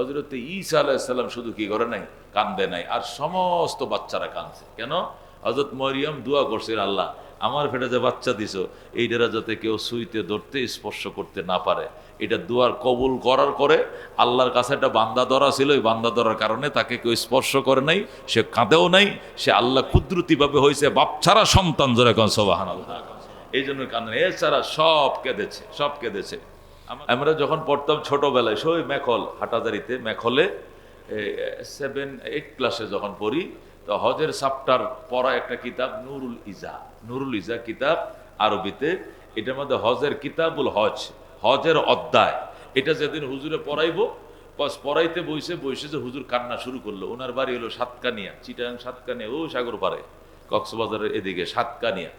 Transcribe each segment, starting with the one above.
হযরত ঈসা আলাইহিস সালাম শুধু কি করে নাই, কান্দে নাই, আর সমস্ত বাচ্চারা কাঁদছে। কেন? হযরত মরিয়ম দোয়া করছেন, আল্লাহ আমার পেটে যে বাচ্চা দিছো এইটারা যাতে কেউ ছুঁইতে ধরতে স্পর্শ করতে না পারে, এটা দোয়ার কবুল করার পরে আল্লাহর কাছে একটা বান্দা ধরা ছিল, ওই বান্দা ধরার কারণে তাকে কেউ স্পর্শ করে নাই, সে কাঁদেও নাই, সে আল্লাহ কুদরতিভাবে হয়েছে বাপ ছাড়া সন্তান, জোরে কোন সুবহানাল্লাহ। এই জন্য কান্দেন, এছাড়া সব কেঁদেছে, সব কেঁদেছে। আমরা যখন পড়তাম ছোটবেলায় সই মেখল হাটাজারিতে, মেখলে 7-8 ক্লাসে যখন পড়ি, তো হজের চ্যাপ্টার পড়া একটা কিতাব নুরুল ইজা, নুরুল ইজা কিতাব আরবিতে, এটার মধ্যে হজের কিতাবুল হজ, হজের অধ্যায়, এটা যেদিন হুজুরে পড়াইবো, পড়াইতে বইসে বইসে যে হুজুর কান্না শুরু করলো। ওনার বাড়ি হলো সাতকানিয়া, চিটাগাং সাতকানিয়া, ও সাগর পাড়ে কক্সবাজারের এদিকে সাতকানিয়া।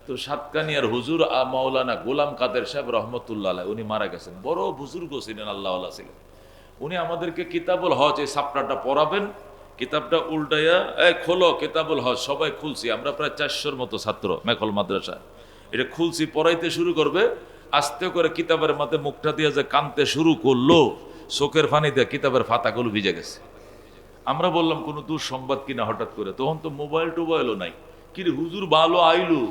তো সাতকানিয়ার হুজুর মাওলানা গোলাম কাদের সাহেব রহমতুল্লাহ আলাইহি, উনি মারা গেছেন, বড় বুজুর্গ ছিলেন, আল্লাহওয়ালা ছিলেন। উনি আমাদেরকে কিতাবুল হজ এই চ্যাপ্টারটা পড়াবেন। কিতাবটা উল্টাইয়া খোলো কিতাবুল হজ, সবাই খুলছি, আমরা প্রায় 400-র মতো ছাত্র মেখল মাদ্রাসা, এটা খুলছি, পড়াইতে শুরু করবে, আস্তে করে কিতাবের মধ্যে মুখটা দিয়ে যে কানতে শুরু করলো, চোখের পানি দিয়ে কিতাবের পাতাগুলো ভিজে গেছে। আমরা বললাম কোনো দুঃসংবাদ কিনা হঠাৎ করে, তখন তো মোবাইল টোবাইলও নাই, কিরে হুজুর ভালো আইলু,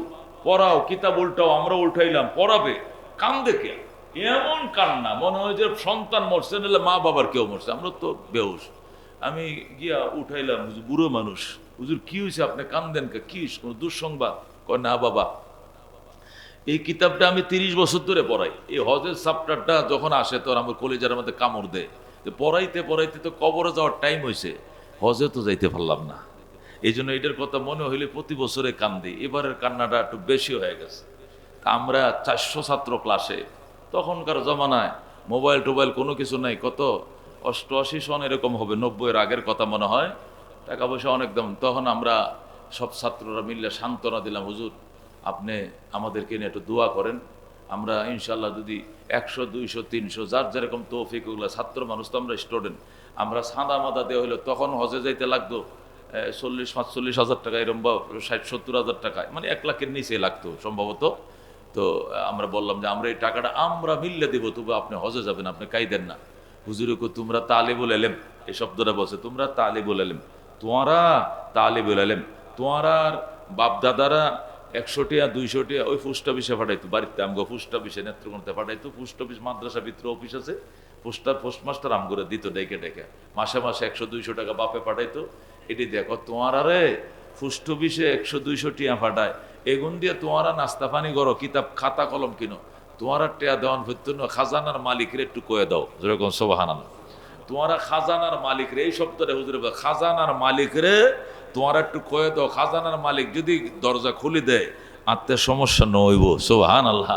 পড়াও, কিতাব উল্টাও, আমরা উল্টাইলাম, পড়াবে, কান দেখে এমন কান্না, মনে হয় যে সন্তান মরছে, নাহলে মা বাবার কেউ মরছে, আমরা তো বেহুশ। আমি গিয়া উঠাইলাম, হুজুর বুড়ো মানুষ, হুজুর কি হয়েছে, আপনি কান্দেন কে, কি কোনো দুঃসংবাদ? কয় না বাবা, এই কিতাবটা আমি 30 বছর ধরে পড়াই, এই হজের চ্যাপ্টারটা যখন আসে তখন আমার কলেজের মধ্যে কামড় দেয়, পড়াইতে পড়াইতে তো কবরে যাওয়ার টাইম হয়েছে, হজে তো যাইতে পারলাম না। এই জন্য এটার কথা মনে হইলে প্রতি বছরে কান্দি, এবারের কান্নাটা একটু বেশি হয়ে গেছে। তা আমরা 400 ছাত্র ক্লাসে, তখনকার জমানায় মোবাইল টোবাইল কোনো কিছু নাই, কত 88 সন এরকম হবে, 90-এর আগের কথা মনে হয়, টাকা পয়সা অনেক দাম। তখন আমরা সব ছাত্ররা মিললে সান্ত্বনা দিলাম, হুজুর আপনি আমাদেরকে নিয়ে একটু দোয়া করেন, আমরা ইনশাল্লাহ যদি 100, 200, 300 যার যেরকম তৌফিক, ওগুলো ছাত্র মানুষ তো আমরা স্টুডেন্ট, আমরা সাদা মাদা দেওয়া হইলো, তখন হজে যাইতে লাগতো 40-45 হাজার টাকা, এরকম বা 60-70 হাজার টাকায়, মানে 1 লাখের নিচে লাগতো সম্ভবত। তো আমরা বললাম যে আমরা এই টাকাটা আমরা মিললে দেবো, তবু আপনি হজে যাবেন, আপনি কাইদেন না। হুজুরকে তোমরা তালিবুল ইলম, এই শব্দটা বলছে, তোমরা তালিবুল ইলম, তোমরা তালিবুল ইলম, তোমার বাপ দাদারা 100 টাকা 200 টাকা ওই পোস্ট অফিসে পাঠাইতো, বাড়িতে আমগো পোস্ট অফিসে নেত্রকোনাতে পাঠাইতো, পোস্ট অফিস মাদ্রাসা ভিতরে অফিস আছে, পোস্টমাস্টার আমগরে দিত ডেকে ডেকে, মাসে মাসে 100-200 টাকা বাপে পাঠাইতো। এটি দেখো তোমার আরে পোস্ট অফিসে 100-200 টিয়া পাঠায়, এগুন দিয়ে তোমারা নাস্তা পানি করো, কিতাব খাতা কলম কিনো, তোমার টেয়া দেওয়ান ভর্তি খাজানার মালিকরে একটু কয়ে দাও, যেরকম সুবহানাল্লাহ, তোমারা খাজানার মালিক রে, এই শব্দটা হুজুরে খাজানার মালিক রে তোমারা একটু কয়ে দাও, খাজানার মালিক যদি দরজা খুলে দেয় আত্মের সমস্যা নইব, সুবহানাল্লাহ।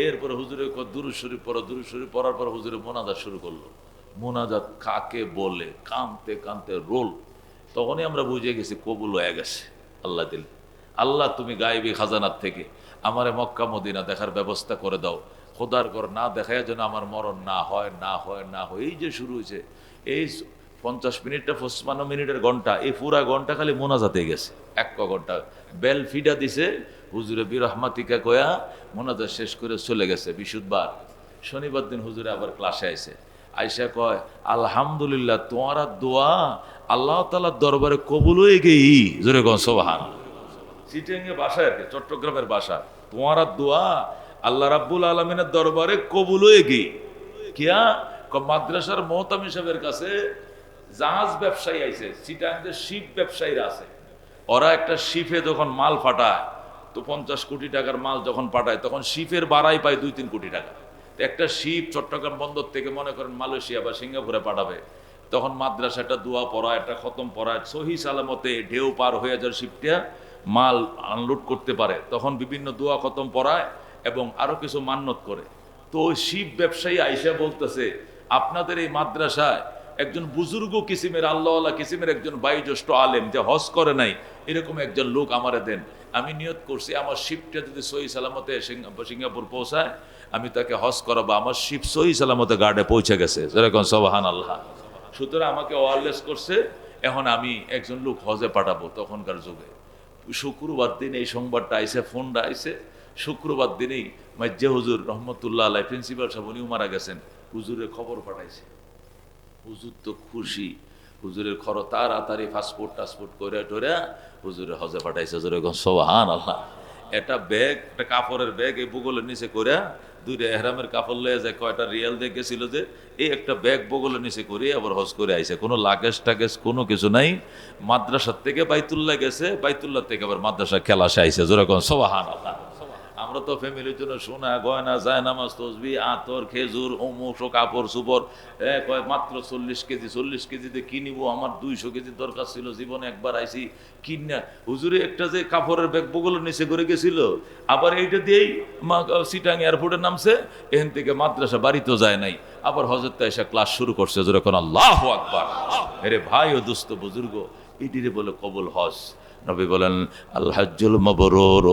এরপরে হুজুরে দুরূদ শরীফ পড়ো, দুরূদ শরীফ পড়ার পর হুজুরে মোনাজাত শুরু করলো। মোনাজাত কাকে বলে, কানতে কানতে রোল, তখনই আমরা বুঝে গেছি কবুল হয়ে গেছে। আল্লাহ দিল, আল্লাহ তুমি গায়েবী খাজানার থেকে আমারে মক্কা মদিনা দেখার ব্যবস্থা করে দাও, খোদার ঘর না দেখায় যেন আমার মরণ না হয়, না হয়, না হয়। এই যে শুরু হয়েছে, এই 50 মিনিটটা 55 মিনিটের ঘন্টা, এই পুরা ঘন্টা খালি মোনাজাতে গেছে, 1 ঘন্টা বেল ফিডা দিছে, হুজুরে বিরহমাতিকা কয়া মোনাজাত শেষ করে চলে গেছে। বিশুদ্ধবার শনিবার দিন হুজুরে আবার ক্লাসে আইছে, আইসা কয় আলহামদুলিল্লাহ, তোমার দোয়া আল্লাহ তাআলার দরবারে কবুল হয়ে গেই, জোরে কোন সুবহানাল্লাহ। চিটাঙ্গে বাসা আর কি, চট্টগ্রামের বাসা, তোমার দোয়া আল্লাহ রাব্বুল আলামিনের দরবারে কবুল হয়ে গেই। কিয়া মাদ্রাসার মোহতামি সাহেবের কাছে জাহাজ ব্যবসায়ী আইছে, চিটাঙ্গে শিপ ব্যবসায়ীরা আছে, ওরা একটা শিপে যখন মাল পাঠায়, তো 50 কোটি টাকার মাল যখন পাঠায়, তখন শিপের ভাড়াই পায় 2-3 কোটি টাকা। একটা শিপ চট্টগ্রাম বন্দর থেকে মনে করেন মালয়েশিয়া বা সিঙ্গাপুরে পাঠাবে, তখন মাদ্রাসা একটা দোয়া পড়া, একটা খতম পড়ায়, সহি সালামতে ঢেউ পার হয়ে যাওয়ার শিপটা মাল আনলোড করতে পারে, তখন বিভিন্ন দোয়া খতম পড়ায় এবং আরো কিছু মান্যত করে। তো ওই শিপ ব্যবসায়ী আইসা বলতেছে, আপনাদের এই মাদ্রাসায় একজন বুজুর্গ কিসিমের আল্লাহওয়ালা কিসিমের একজন বয়োজ্যেষ্ঠ আলেম, যে হজ করে নাই, এরকম একজন লোক আমারে দেন, আমি নিয়ত করছি আমার শিপটা যদি সহি সালামতে সিঙ্গাপুর পৌঁছায় আমি তাকে হজ করাবো। আমার শিপ সহি সালামতে গার্ডে পৌঁছে গেছে, যেরকম সুবহানাল্লাহ। সুতরাং আমাকে ওয়ারলেস করছে, এখন আমি একজন লোক হজে পাঠাবো। তখনকার যুগে শুক্রবার দিন এই সংবাদটা আইসে, ফোনটা আইসে, শুক্রবার দিনেই মাজ্জে হুজুর রহমতুল্লাহ আলাই প্রিন্সিপাল সাহেব, উনিও মারা গেছেন, হুজুরের খবর পাঠাইছে। হুজুর তো খুশি, হুজুরের তাড়াতাড়ি টাসপোর্ট করে টোরে হুজুরের হজে পাঠাইছে। হুজুর এখন সুবহানাল্লাহ। একটা ব্যাগ, একটা কাপড়ের ব্যাগ এই বগলের নিচে করে, দুইটা এহরামের কাপড় লয়ে যায়, কয়টা রিয়াল দিয়ে গেছিল যে, এই একটা ব্যাগ বগলের নিচে করে আবার হজ করে আইছে। কোনো লাগেজ টাগেজ কোনো কিছু নাই। মাদ্রাসার থেকে বাইতুল্লাহ গেছে, বাইতুল্লাহ থেকে আবার মাদ্রাসা খেলাসে আইছে। যেরকম সুবহানাল্লাহ। আমরা তো ফ্যামিলির জন্য সোনা গয়না জায়নামাজ তসবি আতর খেজুর অমুক কাপড় চুপড় মাত্র 40 কেজিতে কিনিব, আমার 200 কেজি দরকার ছিল, জীবনে একবার আইছি কিনা। হুজুরে একটা যে কাপড়ের ব্যাগ বগলের নিচে করে গেছিল, আবার এইটা দিয়েই সিটাং এয়ারপোর্টে নামছে, এখান থেকে মাদ্রাসা বাড়িতেও যায় নাই, আবার হজরত এসে ক্লাস শুরু করছে। যখন আল্লাহু আকবার। আরে ভাই ও দোস্ত বুজুর্গ, এটিরে বলে কবুল হজ। নবী বলেন আল হজ্জুল মাবরুর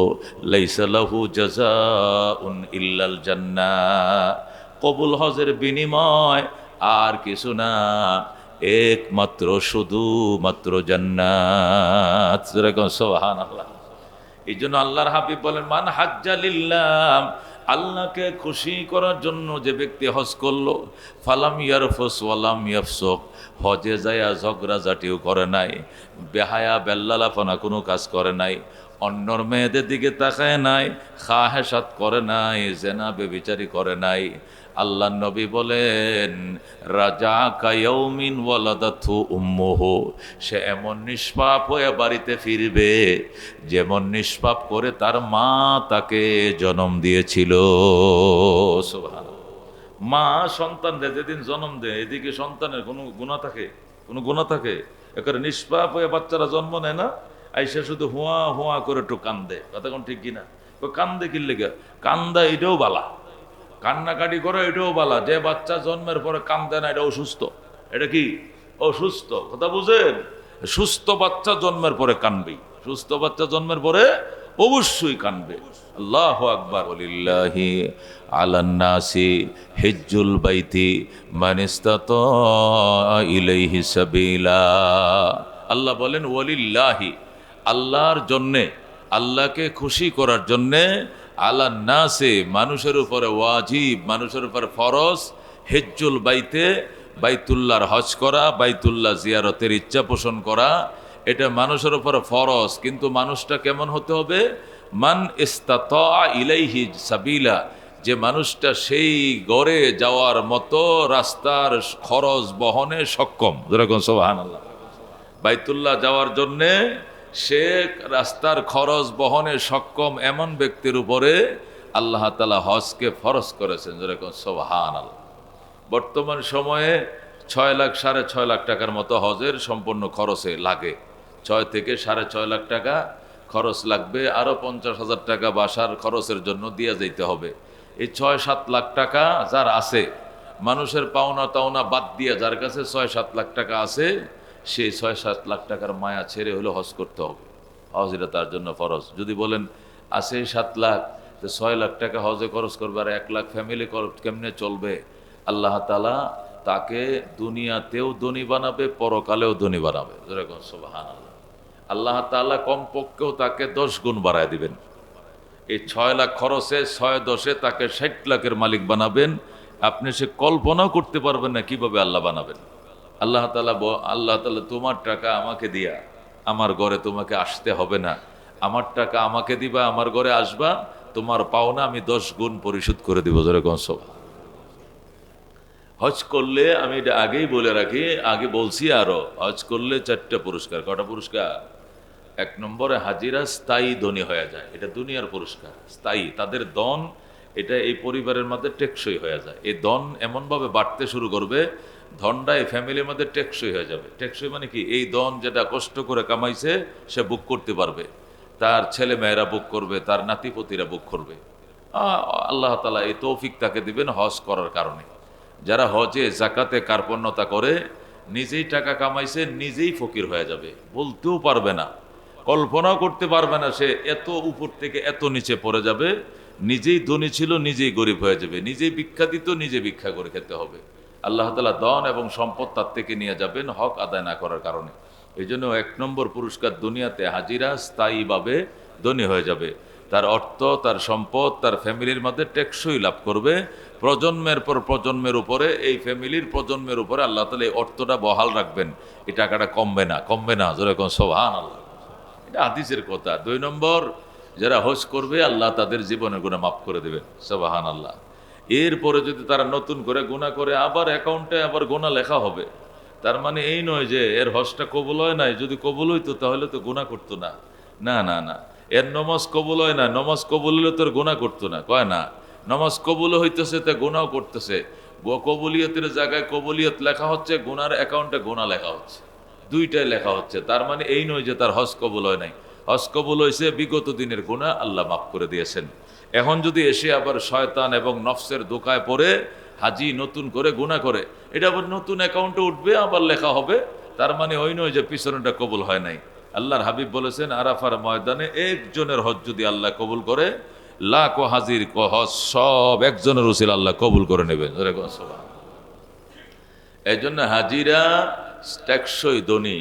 লাইসা লাহু জাযাউন ইল্লাল জান্নাহ। কবুল হজের বিনিময় আর কিছু না, একমাত্র শুধুমাত্র জান্নাত। সুবহানাল্লাহ। এই জন্য আল্লাহর হাবিব বলেন মান হাজ্জা লিল্লাহ, আল্লাহকে খুশি করার জন্য যে ব্যক্তি হজ করলো, ফালাম ইয়ারফুস ওয়ালাম ইয়াফসুক, হজে যায়া ঝগড়া জাটিও করে নাই, বেহায়া বেল্লালাপনা কোনো কাজ করে নাই, অন্যর মেয়েদের দিকে তাকায় নাই, খাহেসাত করে নাই, জেনা বেবিচারি করে নাই। আল্লাহ নবী বলেন রাজা কায়াউমিন ওয়ালাদাতহু উম্মুহু, সে এমন নিষ্পাপ হয়ে বাড়িতে ফিরবে যেমন নিষ্পাপ করে তার মা তাকে জন্ম দিয়েছিল। সুবহানাল্লাহ। মা সন্তানদের যেদিন জন্ম দেয়, এদিকে সন্তানের কোনো গুনাহ থাকে? কোনো গুনাহ থাকে? একেবারে নিষ্পাপ হয়ে বাচ্চারা জন্ম নেয় না, আইসা শুধু হুয়া হুয়া করে একটু কান্দে। কথা কোন ঠিক কিনা? কান্দে কি লেগে? কান্দা এটাও বালা, কান্নাকাটি করো এটাও বালা। যে বাচ্চা জন্মের পরে কান্দে না, এটা অসুস্থ। এটা কি? অসুস্থ। কথা বুঝেন? সুস্থ বাচ্চা জন্মের পরে কানবেই, সুস্থ বাচ্চা জন্মের পরে অবশ্যই কানবে। আল্লাহু আকবার। ওয়ালিল্লাহি আলান নাসি হিজ্জুল বাইতি মান ইসতাতা ইলাইহি সাবিলা। আল্লাহ বলেন ওয়ালিল্লাহি, আল্লাহর জন্যে, আল্লাহকে খুশি করার জন্যে, আলান নাসে মানুষের উপরে ওয়াজিব, মানুষের উপরে ফরজ, হিজ্জুল বাইতে বাইতুল্লাহর হজ করা, বাইতুল্লাহ জিয়ারতের ইচ্ছা পোষণ করা, এটা মানুষের উপরে ফরজ। কিন্তু মানুষটা কেমন হতে হবে? মান ইস্তাতা ইলাইহি সাবিলা, যে মানুষটা সেই গড়ে যাওয়ার মতো রাস্তার খরচ বহনে সক্ষম। যেরকম সুবহানাল্লাহ। বাইতুল্লাহ যাওয়ার জন্যে সে রাস্তার খরচ বহনে সক্ষম এমন ব্যক্তির উপরে আল্লাহ তাআলা হজকে ফরজ করেছেন। যেরকম সুবহানাল্লাহ। বর্তমান সময়ে 6 লাখ 6.5 লাখ টাকার মতো হজের সম্পূর্ণ খরচে লাগে। 6 থেকে 6.5 লাখ টাকা খরচ লাগবে। আরো 50,000 টাকা বাসার খরচের জন্য দিয়ে যেতে হবে। এই 6-7 লাখ টাকা যার আছে, মানুষের পাওনা টাওনা বাদ দিয়ে যার কাছে 6-7 লাখ টাকা আছে, সেই 6-7 লাখ টাকার মায়া ছেড়ে হলে হজ করতে হবে। হজ এটা তার জন্য ফরজ। যদি বলেন আছে 7 লাখ, তো 6 লাখ টাকা হজে খরচ করবে, আর 1 লাখ ফ্যামিলি কেমনে চলবে? আল্লাহ তাআলা তাকে দুনিয়াতেও ধনী বানাবে, পরকালেও ধনী বানাবে। যেরকম সুবহানাল্লাহ। আল্লাহ তাআলা কমপক্ষেও তাকে 10 গুণ বাড়ায় দিবেন। এই 6 লাখ খরচে 6-10-এ তাকে 60 লাখের মালিক বানাবেন। আপনি সে কল্পনাও করতে পারবেন না কিভাবে আল্লাহ বানাবেন। আল্লাহ তাআলা তোমার টাকা আমাকে দিয়া আমার ঘরে তোমাকে আসতে হবে না, আমার টাকা আমাকে দিবা, আমার ঘরে আসবা, তোমার পাওনা আমি 10 গুণ পরিশোধ করে দিব। যেরকম সুবহানাল্লাহ। হজ করলে, আমি এটা আগেই বলে রাখি, আগে বলছি আরো, হজ করলে 4টা পুরস্কার। কটা পুরস্কার? 1 নম্বরে হাজিরা স্থায়ী ধনী হয়ে যায়, এটা দুনিয়ার পুরস্কার। স্থায়ী, তাদের ধন এটা এই পরিবারের মধ্যে টেকসই হয়ে যায়। এই ধন এমনভাবে বাড়তে শুরু করবে, ধনটা এই ফ্যামিলির মধ্যে টেকসই হয়ে যাবে। টেকসই মানে কি? এই ধন যেটা কষ্ট করে কামাইছে সে বুক করতে পারবে, তার ছেলে মেয়েরা বুক করবে, তার নাতিপতিরা বুক করবে। আল্লাহ তাআলা এই তৌফিক তাকে দিবেন হজ করার কারণে। যারা হজে জাকাতে কার্পণ্যতা করে, নিজেই টাকা কামাইছে, নিজেই ফকির হয়ে যাবে, বলতেও পারবে না, কল্পনাও করতে পারবে না সে এত উপর থেকে এত নিচে পড়ে যাবে। নিজেই ধনী ছিল, নিজেই গরিব হয়ে যাবে, নিজেই ভিক্ষা দিত, নিজে ভিক্ষা করে খেতে হবে। আল্লাহ তাআলা ধন এবং সম্পদ তার থেকে নিয়ে যাবেন হক আদায় না করার কারণে। এই জন্য 1 নম্বর পুরস্কার, দুনিয়াতে হাজিরা স্থায়ীভাবে ধনী হয়ে যাবে, তার অর্থ, তার সম্পদ, তার ফ্যামিলির মধ্যে টেকসই লাভ করবে, প্রজন্মের পর প্রজন্মের উপরে, এই ফ্যামিলির প্রজন্মের উপরে আল্লাহ তাআলা এই অর্থটা বহাল রাখবেন। এই টাকাটা কমবে না যেরকম সুবহানাল্লাহ। এটা হাদিসের কথা। 2 নম্বর, যারা হজ করবে আল্লাহ তাদের জীবনের গুনাহ মাফ করে দেবেন, সুবহানাল্লাহ। এরপরে যদি তারা নতুন করে গুনাহ করে আবার অ্যাকাউন্টে আবার গুনাহ লেখা হবে, তার মানে এই নয় যে এর হজটা কবুল হয় নাই, যদি কবুল হইতো তাহলে তো গুনাহ করতো না। না না না, এর নমাজ কবুল হয় না, নমাজ কবুল হলে তোর গুনাহ করতো না, কয় না। নমাজ কবুল হইতেছে তা গুনাহ করতেছে, কবুলিয়তের জায়গায় কবুলিয়ত লেখা হচ্ছে, গুনার অ্যাকাউন্টে গুনাহ লেখা হচ্ছে, দুইটাই লেখা হচ্ছে। তার মানে এই নয় যে তার হজ কবুল হয় নাই, হজ কবুল হয়েছে, বিগত দিনের গুনাহ আল্লাহ মাফ করে দিয়েছেন। এখন যদি এসে আবার শয়তান এবং নফসের দোকায় পড়ে হাজি নতুন করে গুনাহ করে, এটা আবার নতুন অ্যাকাউন্টে উঠবে, আবার লেখা হবে। তার মানে ওই নয় যে পিছনেটা কবুল হয় নাই। আল্লাহর হাবিব বলেছেন, আরাফার ময়দানে একজনের হজ যদি আল্লাহ কবুল করে, লাখ হাজির হজ সব একজনের উসিলা আল্লাহ কবুল করে নেবেন। এই জন্য হাজিরা টেকসই ধনী।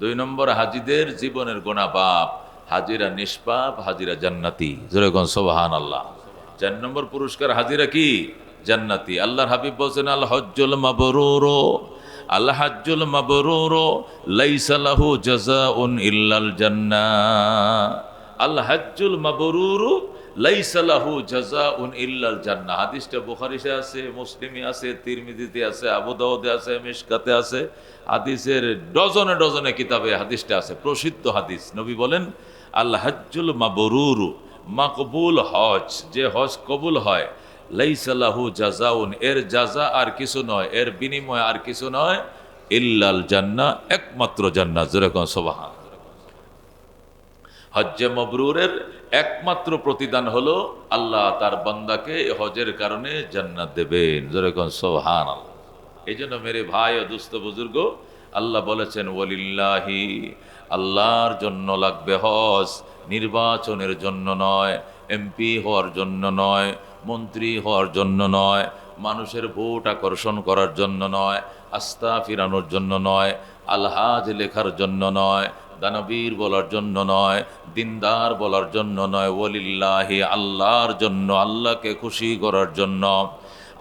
2 নম্বর, হাজিদের জীবনের গুনাহ বাপ, হাজিরা নিষ্পাপ, হাজিরা জান্নাতি, যেরকম সুবহানাল্লাহ। 4 নম্বর পুরস্কার, হাজিরা কি জান্নাতি। আল্লাহর হাবিব বলছেন, আল হজ্জুল মাবরুর, আল হজ্জুল মাবরুর লাইসা লাহু জাযাউন ইল্লাল জান্নাহ। আল হজ্জুল মাবরুর লাইসা লাহু জাযাউন ইল্লাল জান্নাহ। হাদিসটা বুখারীতে আছে, মুসলিমে আছে, তিরমিজিতে আছে, আবু দাউদে আছে, মিশকাতে আছে। হাদিসের ডজনে ডজনে কিতাবে হাদিসটা আছে, প্রসিদ্ধ হাদিস। নবী বলেন, আল হজ্জুল মাবরুর, মাকবুল হজ, যে হজ কবুল হয়, লাইসা লাহু জাযাউন, এর জাযা আর কিছু নয়, এর বিনিময় আর কিছু নয়, ইল্লাল জান্নাহ, একমাত্র জান্নাত। যেরকম সুবহান। হজ্জে মবরুরের একমাত্র প্রতিদান হলো আল্লাহ তার বান্দাকে হজের কারণে জান্নাত দেবেন। যেরকম সুবহানাল্লাহ। এই জন্য মেরে ভাই ও দুস্থ বুজুর্গ, আল্লাহ বলেছেন, ওয়ালিল্লাহি, আল্লাহর জন্য লাগবে হজ, নির্বাচনের জন্য নয়, এমপি হওয়ার জন্য নয়, মন্ত্রী হওয়ার জন্য নয়, মানুষের ভোট আকর্ষণ করার জন্য নয়, আস্থা ফিরানোর জন্য নয়, আলহাজ লেখার জন্য নয়, দানবীর বলার জন্য নয়, দিনদার বলার জন্য নয়, ওয়ালিল্লাহি, আল্লাহর জন্য, আল্লাহকে খুশি করার জন্য।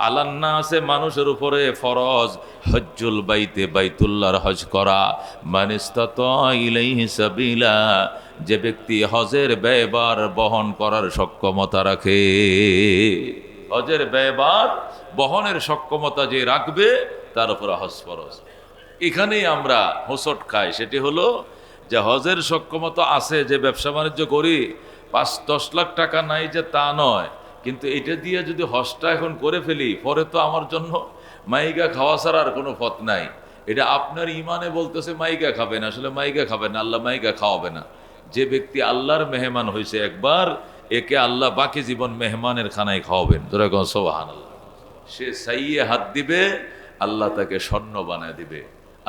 আলান্নাসে, মানুষের উপরে ফরজ, হজ্জুল বাইতে, বাইতুল্লাহর হজ করা, মান ইস্তাতা ইলাইহি সাবিলা, যে ব্যক্তি হজের ব্যয়ভার বহন করার সক্ষমতা রাখে। হজের ব্যয়ভার বহনের সক্ষমতা যে রাখবে তার উপরে হজ ফরজ। এখানেই আমরা হোঁচট খাই, সেটি হলো যে হজের সক্ষমতা আছে, যে ব্যবসা বাণিজ্য করি, 5-10 লাখ টাকা নাই যে তা নয়, কিন্তু এটা দিয়ে যদি হজটা এখন করে ফেলি, পরে তো আমার জন্য মাইগা খাওয়া ছাড়া আর কোনো পথ নাই। এটা আপনার ইমানে বলতেছে মাইগা খাবেন, আসলে মাইগা খাবেন না, আল্লাহ মাইগা খাওয়াবে না। যে ব্যক্তি আল্লাহর মেহমান হয়েছে একবার, একে আল্লাহ বাকি জীবন মেহমানের খানায় খাওয়াবেন। যেরকম সুবহানাল্লাহ। সে সাইয়ে হাত দিবে, আল্লাহ তাকে স্বর্ণ বানায় দিবে।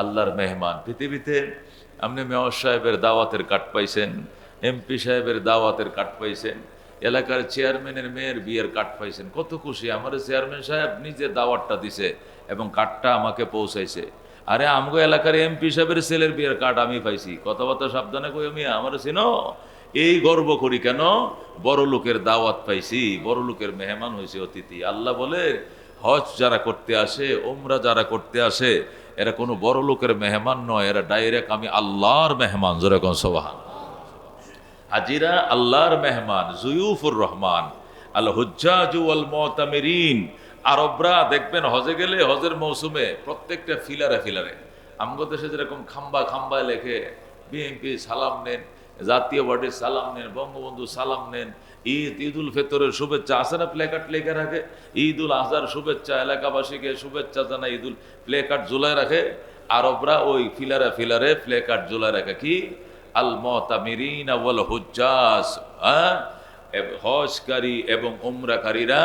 আল্লাহর মেহমান। পৃথিবীতে আপনি মেয়র সাহেবের দাওয়াতের কার্ড পাইছেন, এমপি সাহেবের দাওয়াতের কার্ড পাইছেন, এলাকার চেয়ারম্যানের মেয়ের বিয়ের কার্ড পাইছেন, কত খুশি। আমার চেয়ারম্যান সাহেব নিজে দাওয়াতটা দিছে এবং কার্ডটা আমাকে পৌঁছাইছে। আরে আমগো এলাকার এমপি সাহেবের ছেলের বিয়ের কার্ড আমি পাইছি, কথাবার্তা সাবধানে কই, আমি আমার চিনো, এই গর্ব করি কেন, বড় লোকের দাওয়াত পাইছি, বড় লোকের মেহমান হয়েছে, অতিথি। আল্লাহ বলে, হজ যারা করতে আসে, উমরা যারা করতে আসে, এরা কোনো বড় লোকের মেহমান নয়, এরা ডাইরেক্ট আমি আল্লাহর মেহমান। যেরকম সুবহান। হাজিরা আল্লাহর মেহমান, জুয়ুফুর রহমান, আল হুজ্জাজু ওয়াল মুতামিরিন। আরবরা দেখবেন হজে গেলে, হজের মৌসুমে প্রত্যেকটা ফিলারে ফিলারে, আমগো দেশে যেরকম খাম্বা খাম্বায় লেখে, বিএনপি সালাম নেন, জাতীয় পার্টির সালাম নেন, বঙ্গবন্ধু সালাম নেন, ঈদুল ফিতরের শুভেচ্ছা আছে না, প্লেকার্ড লেখা রাখে, ঈদুল আজহার শুভেচ্ছা, এলাকাবাসীকে শুভেচ্ছা জানাই, ঈদুল প্লেকার্ড ঝুলায় রাখে। আরবরা ওই ফিলারে ফিলারে প্লেকার্ড ঝুলায় রাখে, কি আল মুতামিরিন ওয়াল হুজ্জাজ, হজকারী এবং উমরাকারীরা,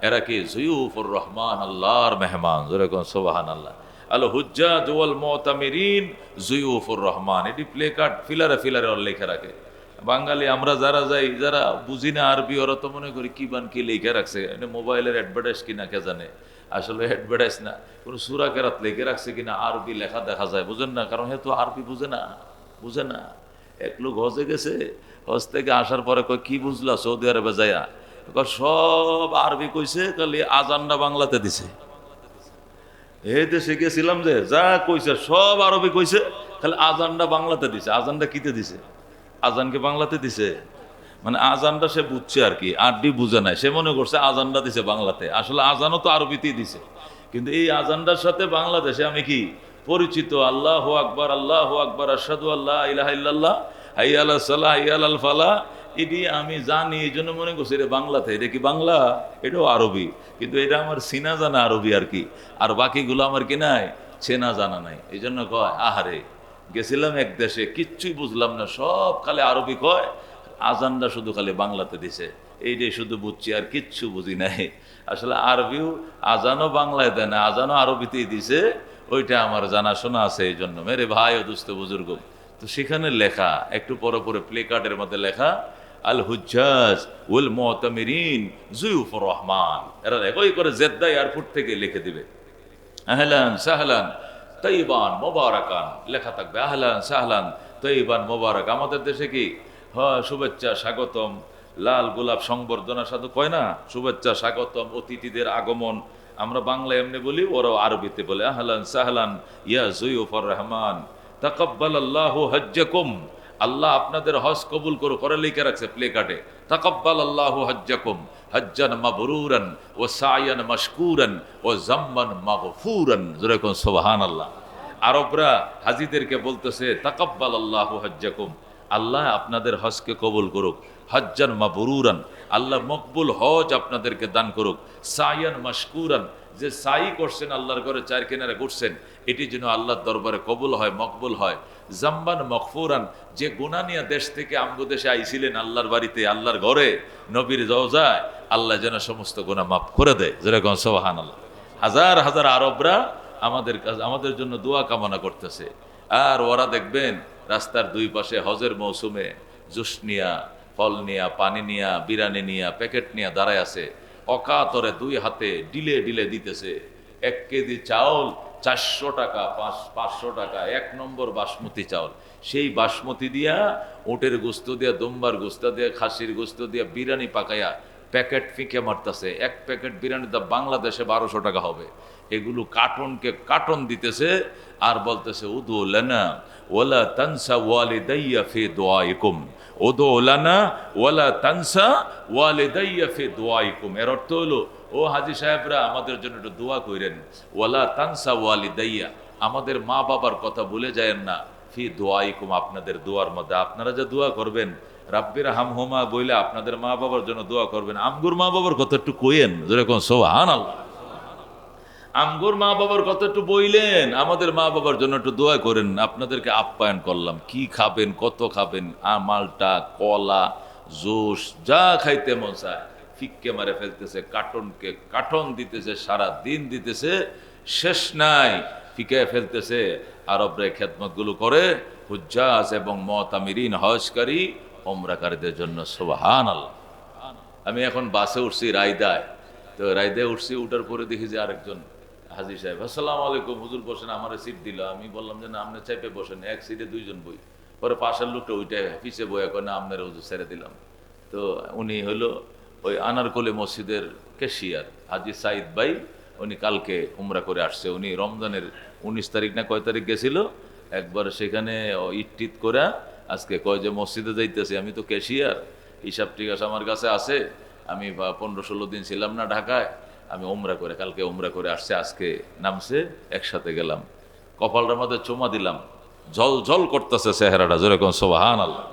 এরা কি জুয়ুফুর রহমান, আল্লাহর মেহমান। যেরকম সুবহানাল্লাহ। আল হুজ্জাজ ওয়াল মুতামিরিন জুয়ুফুর রহমান। এটি প্লেকার্ড ফিলারে ফিলারে লেখা রাখে। বাঙালি আমরা যারা যাই, যারা বুঝি না আরবি, ওরা তো মনে করি কি বান কি লেখা রাখছে, মোবাইলের অ্যাডভার্টাইজ কিনা কে জানে। আসলে অ্যাডভার্টাইজ না, কোনো সূরা কেরাত লেখে রাখছে কিনা, আরবি লেখা দেখা যায়, বুঝেন না, কারণ হেতু আরবি বুঝে না। এক লোক হজে গেছে, হজ থেকে আসার পরে কয়, কি বুঝলা সৌদি আরবে যায়া? সব আরবি কইছে, খালি আজানটা বাংলাতে দিছে। এই দেশে গেছিলাম যে যা কইছে সব আরবি কইছে, খালি আজানটা বাংলাতে দিছে। আজানটা কিতে দিছে? আজানকে বাংলাতে দিছে, মানে আজানটা সে বুঝছে আর কি, আরবি বুঝে নাই, সে মনে করছে আজানটা দিছে বাংলাতে। আসলে আজানও তো আরবিতেই দিছে, কিন্তু এই আজানটার সাথে বাংলাদেশে আমি কি পরিচিত, আল্লাহু আকবার, আল্লাহু আকবার, আশহাদু আল্লা ইলাহা ইল্লাল্লাহ, হাইয়া আলাস সালাহ, হাইয়া আলাল ফালাহ, এটি আমি জানি, এই জন্য মনে করছি এটা বাংলাতে। এটা কি বাংলা? এটাও আরবি, কিন্তু এটা আমার চিনা জানা আরবি আর কি, আর বাকিগুলো আমার কি নাই, চেনা জানা নাই। এই জন্য কয় আহারে, গেছিলাম এক দেশে, কিচ্ছুই বুঝলাম না, সব খালি আরবি কয়, আজানটা শুধু খালি বাংলাতে দিছে, এইটাই শুধু বুঝছি, আর কিচ্ছু বুঝি নাই। আসলে আরবিও আজানও বাংলায় দেয় না, আজানও আরবিতেই দিছে, ওইটা আমার জানাশোনা আছে। এই জন্য মেরে ভাই ও দুস্থ বুজুর্গ, তো সেখানে লেখা একটু পরে পরে প্লে কার্ডের মধ্যে লেখা, আল হুজ্জাজ ওয়াল মুতামিরিন যুয়ুফুর রহমান। এরা ওই করে জেদ্দা এয়ারপোর্ট থেকে লিখে দিবে আহলান সাহলান তৈবান মোবারকান, লেখা থাকবে আহলান সাহলান তৈবান মোবারক। আমাদের দেশে কি হয়, শুভেচ্ছা স্বাগতম, লাল গোলাপ সংবর্ধনা সাধু কয় না, শুভেচ্ছা স্বাগতম, অতিথিদের আগমন। আমরা বাংলা এমনি বলি, ওরাও আরবিতে বলে আহলান সাহলান ইয়া যুয়ুফুর রহমান তাকাব্বালাল্লাহু হজ্জাকুম, আল্লাহ আপনাদের হজ কবুল করুক। করে লিখে রাখছে প্লে কার্ডে, তাকাব্বালাল্লাহু হজ্জাকুম হজ্জান মাবরুরান ওয়া সায়ান মাশকুরান ওয়া জাম্মান মাগফুরান। যেরকম সুবহানাল্লাহ। আরবরা হাজিদেরকে বলতেছে তাকাব্বালাল্লাহু হজ্জাকুম, আল্লাহ আপনাদের হজকে কবুল করুক, হজ্জান মাবরুরান, আল্লাহ মকবুল হজ আপনাদেরকে দান করুক, সায়ান মাশকুরান, যে সাই করছেন আল্লাহর ঘরে, চার কিনারে ঘুরছেন, এটি যেন আল্লাহর দরবারে কবুল হয়, মকবুল হয়, জাম্বান মগফুরান, যে গুনাহ নিয়ে দেশ থেকে আমগো দেশে আইছিলেন আল্লাহর বাড়িতে, আল্লাহর ঘরে, নবীর রওজায়, আল্লাহ যেন সমস্ত গুনাহ মাফ করে দেয়। যেরকম সুবহানাল্লাহ। হাজার হাজার আরবরা আমাদের জন্য দোয়া কামনা করতেছে। আর ওরা দেখবেন রাস্তার দুই পাশে হজের মৌসুমে জুস নিয়া, ফল নিয়া, পানি নিয়া, বিরানি নিয়া, প্যাকেট নিয়া দাঁড়ায় আছে, অকাতরে দুই হাতে ডিলে ডিলে দিতেছে। 1 কেজি চাউল 400 টাকা, 500 টাকা, 1 নম্বর বাসমতি চাউল। সেই বাসমতি দিয়া, উটের গোস্ত দিয়া, দুম্বার গোস্ত দিয়া, খাসির গোস্ত দিয়া বিরিয়ানি পাকাইয়া প্যাকেট ফিকে মারতেছে। 1 প্যাকেট বিরিয়ানির দাম বাংলাদেশে 1200 টাকা হবে। এগুলো কার্টনকে কার্টন দিতেছে আর বলতেছে উদু লানা ওয়ালা তানসা ওয়ালিদাইয়া ফি দুআইকুম, উদু লানা ওয়ালা তানসা ওয়ালিদাইয়া ফি দুআইকুম। এর অর্থ হলো, ও হাজী সাহেবরা আমাদের জন্য একটু দোয়া করেন, ওয়ালা তানসা ওয়ালিদাইয়া, আমাদের মা বাবার কথা ভুলে যায়েন না, ফি দুআইকুম, আপনাদের দোয়ার মধ্যে। আপনারা যে দোয়া করবেন, রাব্বির হামহুমা বইলে আপনাদের মা বাবার জন্য দোয়া করবেন, আমগুর মা বাবার কথা একটু কইেন। যেরকম সুবহানাল্লাহ। আমগুর মা বাবার কথা একটু বইলেন, আমাদের মা বাবার জন্য একটু দোয়া করেন। আপনাদেরকে আপ্যায়ন করলাম, কি খাবেন, কত খাবেন, মালটা, কলা, জুস, যা খাইতে মন চায় ফিক্কে মারে ফেলতেছে, কার্টনকে কার্টন দিতেছে, সারা দিন দিতেছে, শেষ নাই, ফিকে ফেলতেছে। আরবরা খেদমত গুলো করে হুজ্জাজ এবং মুতামিরিন, হজকারী, ওমরাকারীদের জন্য। সুবহানাল্লাহ। আমি এখন বাসে উঠছি রায়দায়, তো রায়দায় উঠছি, উঠার পরে দেখি যে আরেকজন হাজী সাহেব, আসসালামু আলাইকুম হুজুর, বসেন। আমার সিট দিল, আমি বললাম যে না, আপনি চাইপে বসেন, এক সিটে 2 জন বই। পরে পাশের লোকটা ওইটা পিছে বইয়া করে, না আপনার হুজুর ছেড়ে দিলাম। তো উনি হলো ওই আনারকলি মসজিদের ক্যাশিয়ার হাজী সাইদ ভাই, উনি কালকে উমরা করে আসছে। উনি রমজানের 19 তারিখ না কয় তারিখ গেছিল, একবার সেখানে ইট টিট করে আজকে কয় যে মসজিদে যাইতেছে। আমি তো ক্যাশিয়ার, হিসাব ঠিক আছে আমার কাছে আছে, আমি 15-16 দিন ছিলাম না ঢাকায়, আমি উমরা করে কালকে উমরা করে আসছে, আজকে নামছে, একসাথে গেলাম। কপালটার মধ্যে চুমা দিলাম, ঝল ঝল করতেছে চেহারাটা। যেরকম সুবহানাল্লাহ।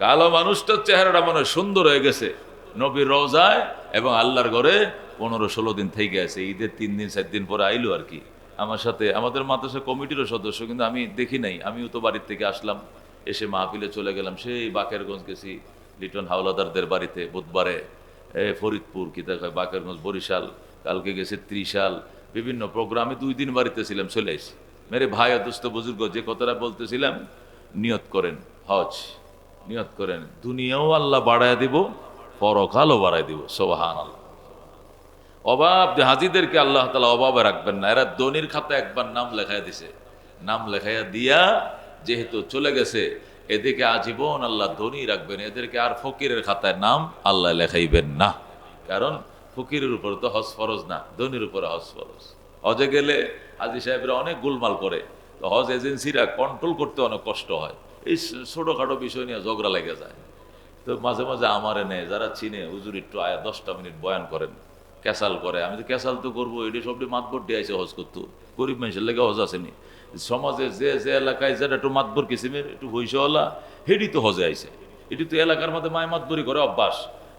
কালো মানুষটার চেহারাটা মনে সুন্দর হয়ে গেছে নবীর রওজায় এবং আল্লাহর ঘরে 15-16 দিন থেকে গেছে। ঈদের 3 দিন 4 দিন পরে আইলো আর কি। আমার সাথে আমাদের মাদ্রাসা কমিটিরও সদস্য, কিন্তু আমি দেখি নাই। আমিও তো বাড়ির থেকে আসলাম, এসে মাহফিলে চলে গেলাম। সেই বাকেরগঞ্জ গেছি লিটন হাওলাদারদের বাড়িতে বুধবারে, ফরিদপুর কি দেখা বাকেরগঞ্জ, বরিশাল, কালকে গেছে ত্রিশাল, বিভিন্ন প্রোগ্রামে 2 দিন বাড়িতে ছিলাম, চলে এসেছি। মেরে ভাই দোস্ত বুজুর্গ, যে কথাটা বলতেছিলাম, নিয়ত করেন হজ, নিয়ত করেন, দুনিয়াও আল্লাহ বাড়ায় দিব, পরকালও বাড়ায় দিব। সুবহানাল্লাহ। অভাব যে হাজিদেরকে আল্লাহ তাআলা অভাবে রাখবেন না। এরা ধনির খাতা একবার নাম লেখাইয়া দিছে, নাম লেখাইয়া দিয়া যেহেতু চলে গেছে, এদিকে আজীবন আল্লাহ ধনী রাখবেন, এদেরকে আর ফকিরের খাতায় নাম আল্লাহ লেখাইবেন না। কারণ ফকিরের উপর তো হজ ফরজ না, ধনীর উপরে হজ ফরজ। হজে গেলে হাজী সাহেবরা অনেক গোলমাল করে, তো হজ এজেন্সিরা কন্ট্রোল করতে অনেক কষ্ট হয়, এই ছোটোখাটো বিষয় নিয়ে ঝগড়া লেগে যায়। তো মাঝে মাঝে আমারে নেয়, যারা চিনে হুজুর একটু আয়া 10টা মিনিট বয়ান করেন, ক্যাসাল করে। আমি তো ক্যাসাল তো করবো, এটি সবটি মাতবর দিয়ে আইসে হজ করতো, গরিব মানুষের লেগে হজ আসেনি। সমাজে যে যে এলাকায় যারা একটু মাতবর কিসিমের একটু হইসওয়ালা, হেডি তো হজে আইসে। এটি তো এলাকার মধ্যে মায় মাতবরি করে অভ্যাস,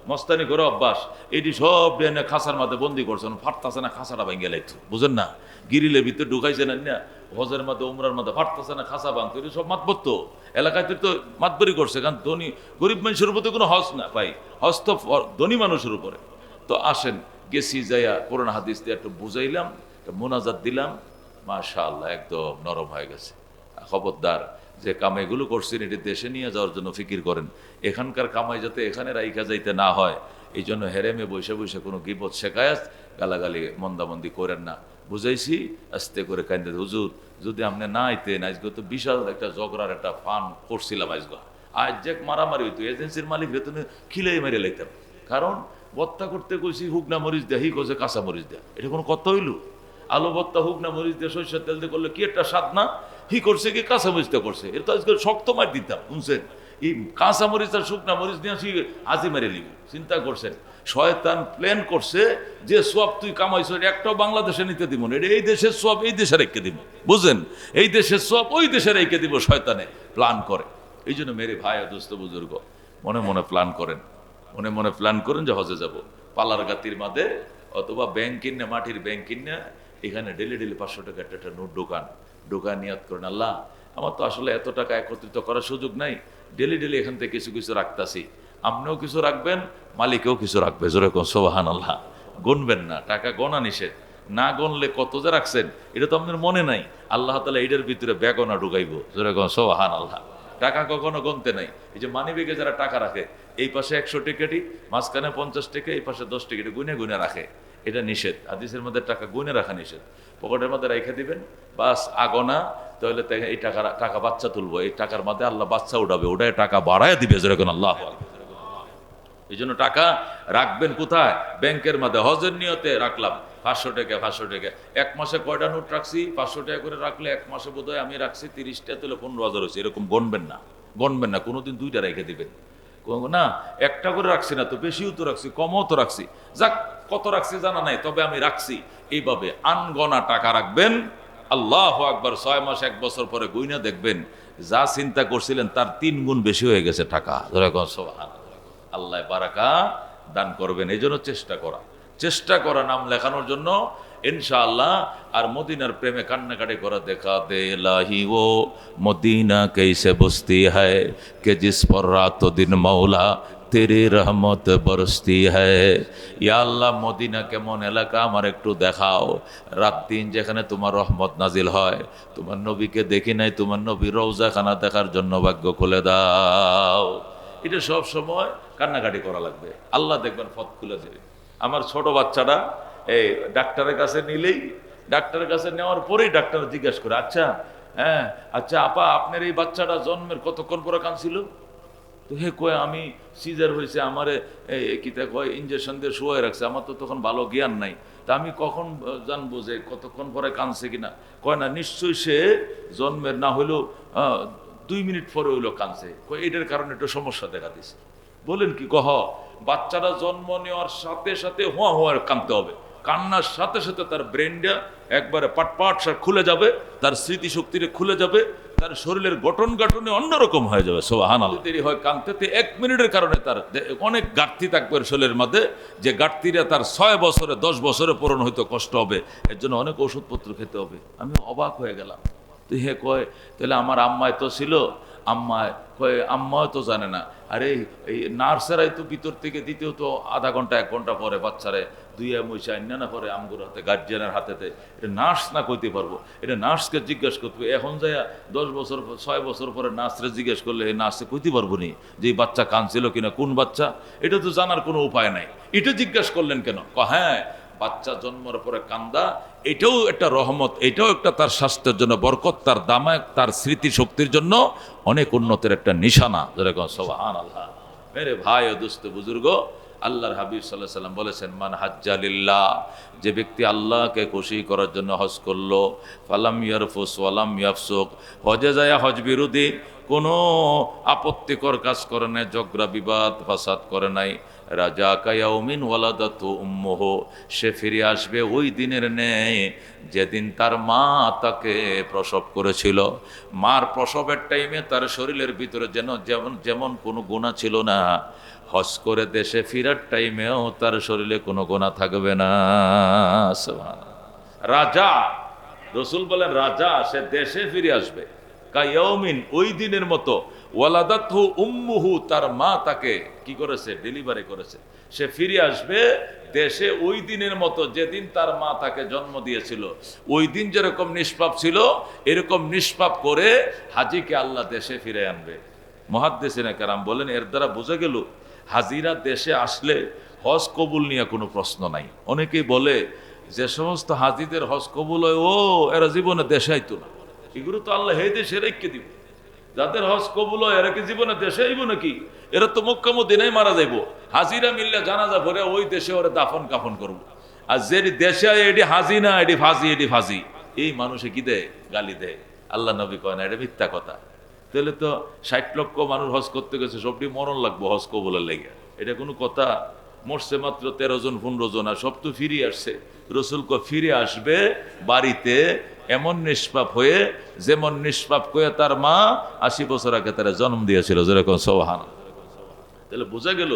মস্তানি করে অভ্যাস, এটি সব ডেনে খাঁচার মধ্যে বন্দি করছেন, ফাটতাছে না, খাঁচাটা ভেঙে লাইতো, বুঝেন না, গিরিলের ভিতরে ঢুকাইছে না, হজের মধ্যে উমরার মধ্যে ফাটতাছে না, খাঁচা ভাঙতো, এটি সব মাতবর তো এলাকায় তো মাতবরি করছে। কারণ ধনী গরিব মানুষের উপরে কোনো হজ না ভাই, হজ তো ধনী মানুষের উপরে। তো আসেন, গেছি যাইয়া কোরআন হাদিস দিয়ে একটু বুঝাইলাম, মোনাজাত দিলাম, মাশাআল্লাহ একদম নরম হয়ে গেছে। খবরদার, যে কামাইগুলো করছেন এটি দেশে নিয়ে যাওয়ার জন্য ফিকির করেন, এখানকার কামাই যাতে এখানে রাইখা যাইতে না হয়, এই জন্য হেরেমে বসে বসে কোনো গিবত শেখায়াত গালাগালি মন্দামন্দি করেন না। বুঝাইছি, আস্তে করে কান্দে, হুজুর যদি আপনি না আইতেন আজকে তো বিশাল একটা ঝগড়ার একটা ফান করছিলাম, আজ যে মারামারি হইতো, এজেন্সির মালিক রেতন খিলাই মেরে লাইতাম, কারণ বত্তা করতে কইছি হুকনা মরিচ দেয়া, হি কইছে কাঁচা মরিচ দেয়া, এটা কোনো কথা হইল? আলু ভর্তা হুকনা মরিচ দিয়ে সরষের তেল দিয়ে করলে কি একটা স্বাদ না, হি করছে কি কাঁচা মরিচটা করছে, এটা তো আজকে শক্ত মার দিতাম, শুনছেন? এই কাঁচা মরিচ আর শুকনা মরিচ দিয়ে হাজি মেরে লিব, চিন্তা করছেন? শয়তান প্ল্যান করছে যে সব তুই কামাইছ একটাও বাংলাদেশে নিতে দিব না, এটা এই দেশের সব এই দেশে রেখে দিব, বুঝলেন? এই দেশের সব ওই দেশে রেখে দিব, শয়তানে প্ল্যান করে। এই জন্য মেরে ভাই দোস্ত বুজুর্গ, মনে মনে প্ল্যান করেন, মনে মনে প্ল্যান করেন যে হজে যাব, পালার গাতির মাঝে অথবা ব্যাংক কিনে, মাটির ব্যাংক কিনে এখানে ডেলি ডেলি 500 টাকা একটা নোট ঢোকান নিয়াত করেন, আল্লাহ আমার তো আসলে এত টাকা একত্রিত করার সুযোগ নাই, ডেলি ডেলি এখান থেকে কিছু কিছু রাখতাছি, আপনিও কিছু রাখবেন, মালিকেও কিছু রাখবে, যেরকম সুবহানাল্লাহ। গুনবেন না, টাকা গোনা নিষেধ, না গণলে কত যে রাখছেন এটা তো আপনার মনে নাই, আল্লাহ তাআলা এটার ভিতরে বেগনা ঢুকাইব, যেরকম সুবহানাল্লাহ। টাকা কখনো গনতে নাই, এই যে মানি ব্যাগে যারা টাকা রাখে, এই পাশে 100 টিকেটই, মাঝখানে 50 টাকা, এই পাশে 10 টিকেট, গুনে গুনে রাখে, এটা নিষেধ, হাদিসের মধ্যে টাকা গুনে রাখা নিষেধ। পকেটের মধ্যে রেখে দিবেন, বাস আগনা, তাহলে এই টাকা বাচ্চা তুলবো, এই টাকার মধ্যে আল্লাহ বাচ্চা উঠাবে, ওটাই টাকা বাড়ায় দিবে, যেরকম আল্লাহ। এই জন্য টাকা রাখবেন কোথায়? ব্যাংকের মধ্যে। হজের নিয়তে রাখলাম 500 টাকা, 500 টাকা, এক মাসে কয়টা নোট রাখছি? 500 টাকা করে রাখলে এক মাসে বোধহয় আমি রাখছি 30টা, তাহলে 15,000 হয়েছে, এরকম গণবেন না, কোনোদিন 2টা রেখে দিবেন না, একটা করে রাখছি না তো, বেশিও তো রাখছি, কমও তো রাখছি, যাক কত রাখছি জানা নাই, তবে আমি রাখছি। এইভাবে আনগনা টাকা রাখবেন, আল্লাহু আকবার, 6 মাস 1 বছর পরে গুইনা দেখবেন যা চিন্তা করছিলেন তার 3 গুণ বেশি হয়ে গেছে টাকা, সুবহানাল্লাহ। আল্লাহ বারাকা দান করবেন। এই জন্য চেষ্টা করা নাম লেখানোর জন্য ইনশাআল্লাহ। আর মদিনার প্রেমে কান্নাকাটি করা, দেখা দে লাহি ও মদিনা कैसे बसती है कि जिस पर रात दिन मौला तेरी रहमत बरसती है। ইয়া আল্লাহ, মদিনা কেমন এলাকা আমার একটু দেখাও, রাত দিন যেখানে তোমার রহমত নাজিল হয়, তোমার নবীকে দেখি নাই, তোমার নবীর রওজাখানা দেখার জন্য ভাগ্য খুলে দাও। এটা সব সময় কান্নাকাটি করা লাগবে, আল্লাহ দেখবেন পথ খুলে দেবে। আমার ছোট বাচ্চাটা এই ডাক্তারের কাছে নিলেই, ডাক্তারের কাছে নেওয়ার পরেই ডাক্তার জিজ্ঞেস করে, আচ্ছা আপা, আপনার এই বাচ্চাটা জন্মের কতক্ষণ পরে কাঁদছিল? তো হে কয়, আমি সিজার হয়েছে, আমারে কিতা কয় ইঞ্জেকশন দিয়ে শুয়ে রাখছে, আমার তো তখন ভালো জ্ঞান নাই, তা আমি কখন জানবো যে কতক্ষণ পরে কাঁদছে কিনা? কয় না, নিশ্চয়ই সে জন্মের না হইলেও 2 মিনিট পরে হইলো কাঁদছে, কয় এটার কারণে একটু সমস্যা দেখা দিছে। বলেন কি? কহ, বাচ্চারা জন্ম নেওয়ার সাথে সাথে হোয়া কাঁদতে হবে, কান্নার সাথে সাথে তার ব্রেনটা একবারে পাটপাট খুলে যাবে, তার স্মৃতিশক্তিটা খুলে যাবে, তার শরীরের গঠনে অন্যরকম হয়ে যাবে। সুবহানাল্লাহ। দেরি হয় কাঁদতে 1 মিনিটের কারণে তার অনেক ঘাটতি থাকবে শরীরের মধ্যে, যে ঘাটতিটা তার 6 বছরে 10 বছরে পূরণ হইতে কষ্ট হবে, এর জন্য অনেক ওষুধপত্র খেতে হবে। আমি অবাক হয়ে গেলাম। তো হে কয়, তাহলে আমার আম্মায় তো ছিল, আম্মায় কয় আম্মাও তো জানে না। আরে এই নার্সেরাই তো ভিতর থেকে দিতেও তো আধা ঘন্টা 1 ঘন্টা পরে বাচ্চারে দুইয়া মইসা না পরে আমগুর হাতে, গার্জিয়ানের হাতেতে, এটা নার্স না কইতে পারবো? এটা নার্সকে জিজ্ঞেস করতে। এখন যাইয়া 10 বছর 6 বছর পরে নার্সরে জিজ্ঞেস করলে এই নার্সে কইতে পারবো নি যে এই বাচ্চা কাঁদছিল কিনা, কোন বাচ্চা, এটা তো জানার কোনো উপায় নাই। এটা জিজ্ঞেস করলেন কেন? হ্যাঁ, বাচ্চা জন্মের পরে কান্দা এটাও একটা রহমত, এটাও একটা তার স্বাস্থ্যের জন্য বরকত, তার দামাক, তার স্মৃতি শক্তির জন্য অনেক উন্নতির একটা নিশানা, যেরকম সুবহানাল্লাহ। মেরে ভাই ও দোস্ত বুজুর্গ, আল্লাহর হাবিব সাল্লাল্লাহু আলাইহি সাল্লাম বলেছেন, মান হাজ্জা লিল্লাহ, যে ব্যক্তি আল্লাহকে খুশি করার জন্য হজ করলো, ফালাম ইয়ারফুস ওয়ালাম ইয়াফসুক, হজে যায় হজ বিরোধী কোনো আপত্তিকর কাজ করে নাই, ঝগড়া বিবাদ ফাসাদ করে নাই, রাজা কায়াউমিন ওয়ালাদাতু উম্মুহু, সে ফিরে আসবে ওই দিনের ন্যায় যেদিন তার মা তাকে প্রসব করেছিল। মার প্রসবের টাইমে তার শরীরের ভিতরে যেমন কোনো গুনাহ ছিল না, হজ করে দেশে ফিরার টাইমেও তার শরীরে কোনো গুনাহ থাকবে না। রাজা, রসুল বলেন রাজা, সে দেশে ফিরে আসবে কায়াউমিন, ওই দিনের মতো, ওয়ালাদাতহু উম্মুহু, তার মা তাকে কি করেছে, ডেলিভারি করেছে। সে ফিরে আসবে দেশে ওই দিনের মতো যেদিন তার মা তাকে জন্ম দিয়েছিল। ওই দিন যেরকম নিষ্পাপ ছিল এরকম নিষ্পাপ করে হাজিকে আল্লাহ দেশে ফিরে আনবে। মুহাদ্দিসিনে কেরাম বলেন, এর দ্বারা বোঝা গেল হাজিরা দেশে আসলে হজ কবুল নিয়ে কোনো প্রশ্ন নাই। অনেকেই বলে যে সমস্ত হাজিদের হজ কবুল হয়, ও এরা জীবনে দেশে আইতো না, এগুলো তো আল্লাহ হে দেশে রেখে দিব। যাদের হজ কবুল হয় এরা কি জীবনে দেশে আইব নাকি? এরা তো মক্কা মদিনায় মারা যাইব। হাজিরা মিললে জানাজা ভরে ওই দেশে ওরা দাফন কাফন করবো। আর যে দেশে এটি হাজি না, এটি ফাজি, এটি ফাজি, এই মানুষে কি দেয়, গালি দেয়। আল্লাহ নবী কয় না, এটা মিথ্যা কথা। তাহলে তো 60 লক্ষ মানুষ হজ করতে গেছে, সবটি মরণ লাগবো হজ কবুলের লেগে? এটা কোনো কথা? মরছে মাত্র 13 জন 15 জন, আর সব তো ফিরে আসছে। রসুল ফিরে আসবে বাড়িতে এমন নিষ্পাপ হয়ে যেমন নিষ্পাপ করে তার মা 80 বছর আগে তারা জন্ম দিয়েছিল, যেরকম সুবহান। তাহলে বোঝা গেল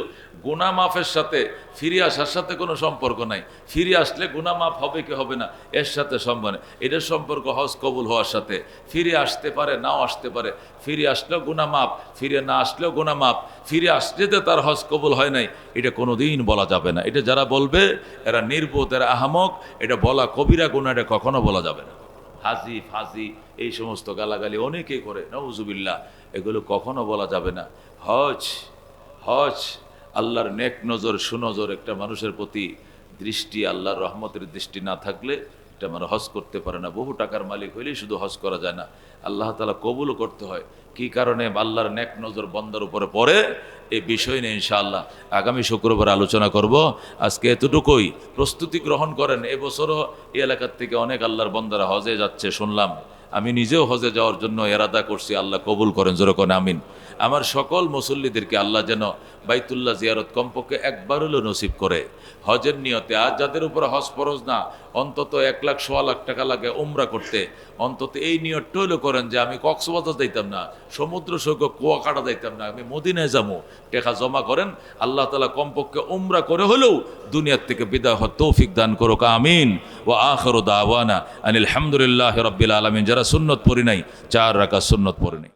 গুনাহ মাফের সাথে ফিরে আসার সাথে কোনো সম্পর্ক নাই। ফিরে আসলে গুনাহ মাফ হবে কি হবে না এর সাথে সম্পর্ক নেই। এটার সম্পর্ক হজ কবুল হওয়ার সাথে। ফিরে আসতে পারে, নাও আসতে পারে। ফিরে আসলেও গুনাহ মাফ, ফিরে না আসলেও গুনাহ মাফ। ফিরে আসলে তো তার হজ কবুল হয় নাই, এটা কোনোদিন বলা যাবে না। এটা যারা বলবে এরা নির্বোধ, এরা আহামক। এটা বলা কবিরা গুনাহ, এটা কখনো বলা যাবে না। হাজি ফাজি এই সমস্ত গালাগালি অনেকেই করে, নাউজুবিল্লাহ, এগুলো কখনো বলা যাবে না। হজ আল্লাহর নেক নজর, সুনজর, একটা মানুষের প্রতি দৃষ্টি, আল্লাহর রহমতের দৃষ্টি না থাকলে একটা মানুষ হজ করতে পারে না। বহু টাকার মালিক হইলেই শুধু হজ করা যায় না, আল্লাহ তাআলা কবুলও করতে হয়। কি কারণে আল্লাহর নেক নজর বান্দার উপরে পড়ে, এই বিষয় নিয়ে ইনশাআল্লাহ আগামী শুক্রবার আলোচনা করব। আজকে এতটুকুই, প্রস্তুতি গ্রহণ করেন। এবছরও এই এলাকার থেকে অনেক আল্লাহর বান্দারা হজে যাচ্ছে শুনলাম। আমি নিজেও হজে যাওয়ার জন্য এরাদা করছি, আল্লাহ কবুল করেন, যেরকম আমিন। আমার সকল মুসল্লিদেরকে আল্লাহ যেন বাইতুল্লাহ জিয়ারত কমপক্ষে একবার হলেও নসিব করে হজের নিয়তে। আর যাদের উপর হজ ফরজ না, অন্তত 1 লাখ 1.25 লাখ টাকা লাগে উমরা করতে, অন্তত এই নিয়তটা হলেও করেন যে আমি কক্সবাজার যাইতাম না, সমুদ্র সৈকত কুয়াকাটা যাইতাম না, আমি মদিনায় যাবো। টাকা জমা করেন, আল্লাহ তাআলা কমপক্ষে উমরা করে হলেও দুনিয়ার থেকে বিদায় হওয়ার তৌফিক দান করুক, আমিন। ওয়া আখিরু দাওয়ানা আনিল হামদুলিল্লাহি রাব্বিল আলামিন। যারা সুন্নত পড়ি নাই, 4 রাকাত সুন্নত পড়ি নাই।